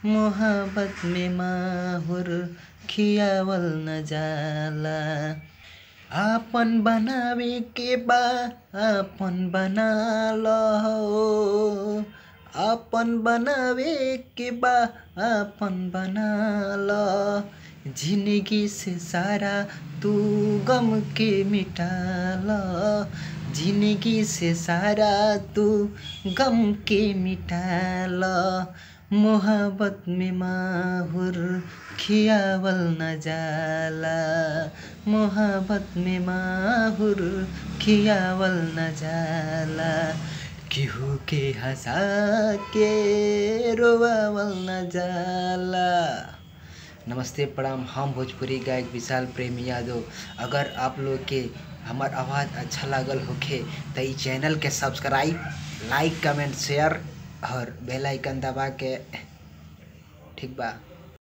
मोहब्बत में माहुर खियावल न जाला। आपन बनावे के बा आपन बना लो, आपन बनावे के बा आपन बना लो। जिंदगी से सारा तू गम के मिटा लो, जिंदगी से सारा तू गम के मिटा लो। मोहब्बत में माहुर खियावल न जाला, मोहब्बत में माहुर खियावल न जाला। केहू के हंसा के रोवावल न जाला। नमस्ते प्रणाम, हम भोजपुरी गायक विशाल प्रेमी यादव। अगर आप लोग के हमार आवाज़ अच्छा लागल होखे तो ई चैनल के सब्सक्राइब, लाइक, कमेंट, शेयर और बेल आइकन दबा के ठीक बा।